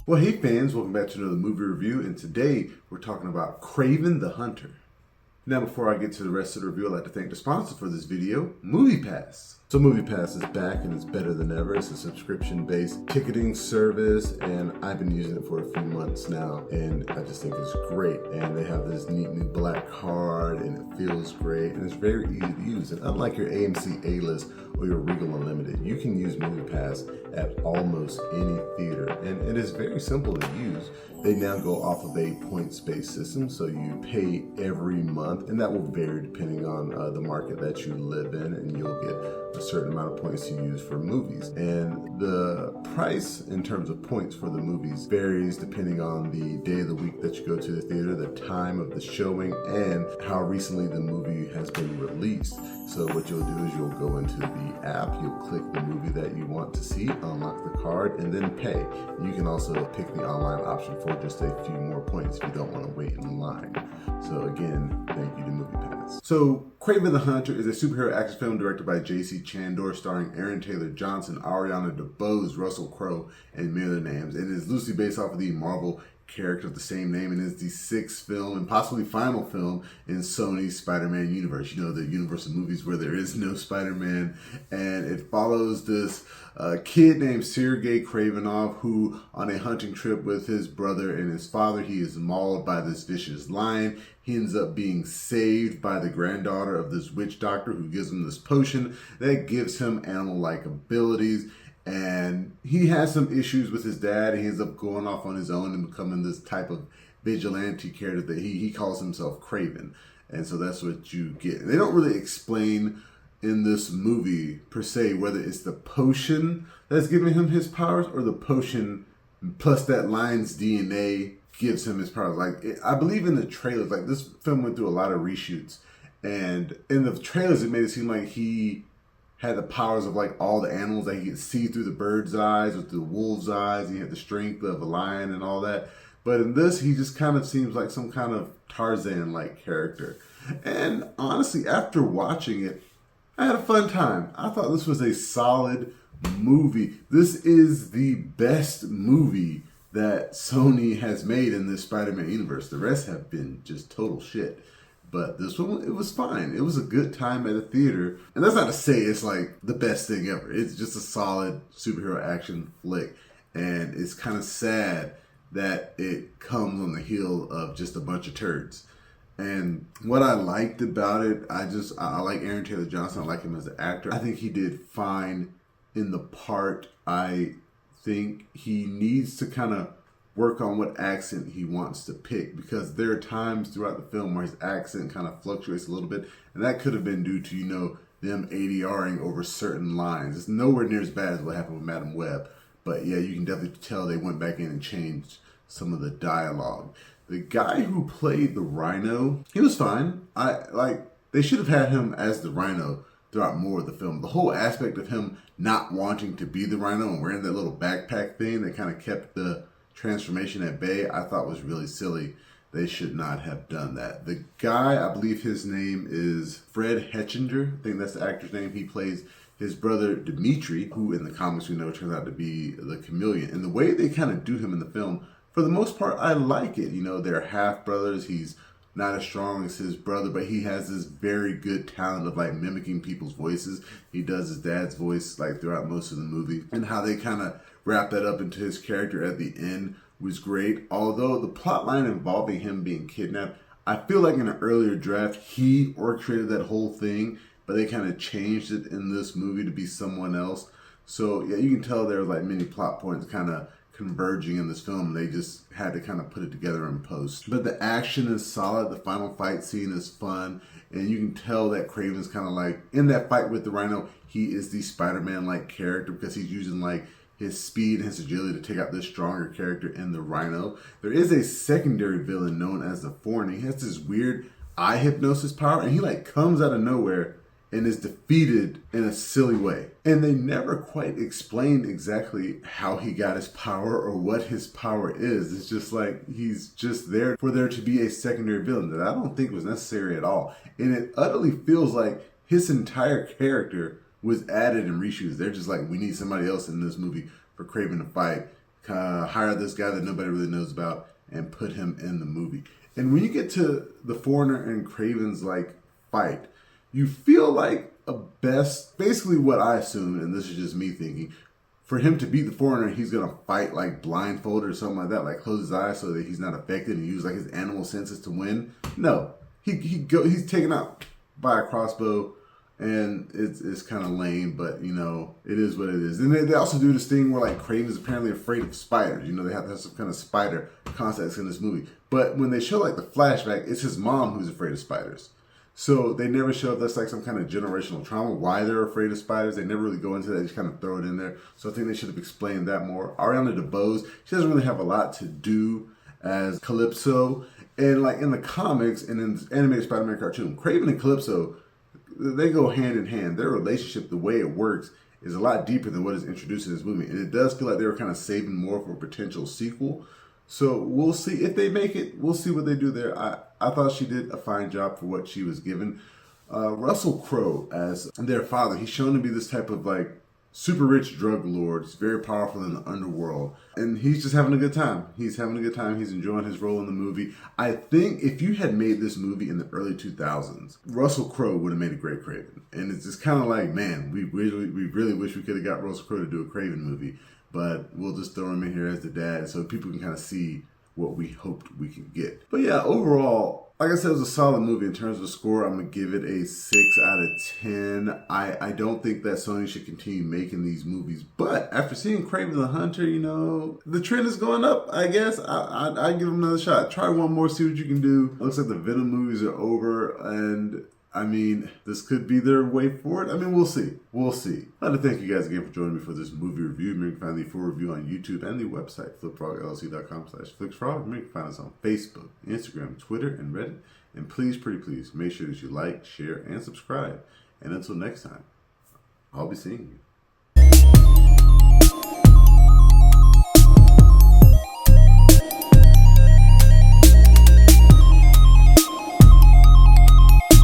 Well, hey fans, welcome back to another movie review, and today we're talking about Kraven the Hunter. Now, before I get to the rest of the review, I'd like to thank the sponsor for this video, MoviePass. So MoviePass is back and it's better than ever. It's a subscription-based ticketing service, and I've been using it for a few months now, and I just think it's great. And they have this neat new black card, and it feels great, and it's very easy to use. And unlike your AMC A-List or your Regal Unlimited, you can use MoviePass at almost any theater, and it is very simple to use. They now go off of a points-based system, so you pay every month, and that will vary depending on the market that you live in, and you'll get a certain amount of points to use for movies. And the price in terms of points for the movies varies depending on the day of the week that you go to the theater, the time of the showing, and how recently the movie has been released. So what you'll do is you'll go into the app, you'll click the movie that you want to see, unlock the card, and then pay. You can also pick the online option for just a few more points if you don't want to wait in line. So again, thank you to MoviePass. So Kraven the Hunter is a superhero action film directed by J.C. Chandor, starring Aaron Taylor Johnson, Ariana DeBose, Russell Crowe, and many other names. And it is loosely based off of the Marvel character of the same name, and is the sixth film and possibly final film in Sony's Spider-Man universe. You know, the universe of movies where there is no Spider-Man. And it follows this kid named Sergei Kravenov, who on a hunting trip with his brother and his father, he is mauled by this vicious lion. He ends up being saved by the granddaughter of this witch doctor, who gives him this potion that gives him animal-like abilities. And he has some issues with his dad, and he ends up going off on his own and becoming this type of vigilante character that he calls himself Kraven. And so that's what you get. And they don't really explain in this movie, per se, whether it's the potion that's giving him his powers or the potion plus that lion's DNA gives him his powers. Like, I believe in the trailers, like this film went through a lot of reshoots. And in the trailers, it made it seem like he had the powers of like all the animals, that he could see through the bird's eyes with the wolf's eyes. He had the strength of a lion and all that. But in this, he just kind of seems like some kind of Tarzan-like character. And honestly, after watching it, I had a fun time. I thought this was a solid movie. This is the best movie that Sony has made in this Spider-Man universe. The rest have been just total shit. But this one, it was fine. It was a good time at a theater. And that's not to say it's like the best thing ever. It's just a solid superhero action flick. And it's kind of sad that it comes on the heel of just a bunch of turds. And what I liked about it, I like Aaron Taylor Johnson. I like him as an actor. I think he did fine in the part. I think he needs to kind of work on what accent he wants to pick, because there are times throughout the film where his accent kind of fluctuates a little bit, and that could have been due to, you know, them ADRing over certain lines. It's nowhere near as bad as what happened with Madam Web, but yeah, you can definitely tell they went back in and changed some of the dialogue. The guy who played the Rhino, he was fine. They should have had him as the Rhino throughout more of the film. The whole aspect of him not wanting to be the Rhino and wearing that little backpack thing that kind of kept the transformation at bay, I thought was really silly. They should not have done that. The guy, I believe his name is Fred Hechinger. I think that's the actor's name. He plays his brother Dimitri, who in the comics we know turns out to be the Chameleon. And the way they kind of do him in the film, for the most part, I like it. You know, they're half brothers. He's not as strong as his brother, but he has this very good talent of like mimicking people's voices. He does his dad's voice like throughout most of the movie, and how they kind of wrap that up into his character at the end was great. Although the plot line involving him being kidnapped, I feel like in an earlier draft he orchestrated that whole thing, but they kind of changed it in this movie to be someone else. So yeah, you can tell there were like many plot points kind of converging in this film. They just had to kind of put it together in post. But the action is solid. The final fight scene is fun. And you can tell that Kraven's kind of like, in that fight with the Rhino, he is the Spider-Man-like character, because he's using like his speed and his agility to take out this stronger character in the Rhino. There is a secondary villain known as the Foreigner. He has this weird eye hypnosis power, and he like comes out of nowhere and is defeated in a silly way. And they never quite explained exactly how he got his power or what his power is. It's just like he's just there for there to be a secondary villain that I don't think was necessary at all. And it utterly feels like his entire character was added in reshoots. They're just like, we need somebody else in this movie for Kraven to fight. hire this guy that nobody really knows about and put him in the movie. And when you get to the Foreigner and Kraven's like fight, you feel like basically what I assume, and this is just me thinking, for him to beat the Foreigner, he's gonna fight like blindfolded or something like that, like close his eyes so that he's not affected and use like his animal senses to win. No, he's taken out by a crossbow, and it's kind of lame, but you know, it is what it is. And they also do this thing where like Kraven is apparently afraid of spiders. You know, they have to have some kind of spider concepts in this movie. But when they show like the flashback, it's his mom who's afraid of spiders. So they never show if that's like some kind of generational trauma, why they're afraid of spiders. They never really go into that. They just kind of throw it in there. So I think they should have explained that more. Ariana DeBose, she doesn't really have a lot to do as Calypso. And like in the comics and in the animated Spider-Man cartoon, Kraven and Calypso, they go hand in hand. Their relationship, the way it works, is a lot deeper than what is introduced in this movie. And it does feel like they were kind of saving more for a potential sequel. So we'll see if they make it. We'll see what they do there. I thought she did a fine job for what she was given. Russell Crowe as their father, he's shown to be this type of like super rich drug lord. He's very powerful in the underworld. And he's just having a good time. He's having a good time. He's enjoying his role in the movie. I think if you had made this movie in the early 2000s, Russell Crowe would have made a great Kraven. And it's just kind of like, man, we really wish we could have got Russell Crowe to do a Kraven movie. But we'll just throw him in here as the dad so people can kind of see what we hoped we could get. But yeah, overall, like I said, it was a solid movie. In terms of the score, I'm going to give it a 6 out of 10. I don't think that Sony should continue making these movies. But after seeing Kraven the Hunter, you know, the trend is going up, I guess. I'd give him another shot. Try one more, see what you can do. It looks like the Venom movies are over, and I mean, this could be their way forward. I mean, we'll see. We'll see. I'd like to thank you guys again for joining me for this movie review. You can find the full review on YouTube and the website, flipfrogllc.com/flicksfrog. You can find us on Facebook, Instagram, Twitter, and Reddit. And please, pretty please, make sure that you like, share, and subscribe. And until next time, I'll be seeing you.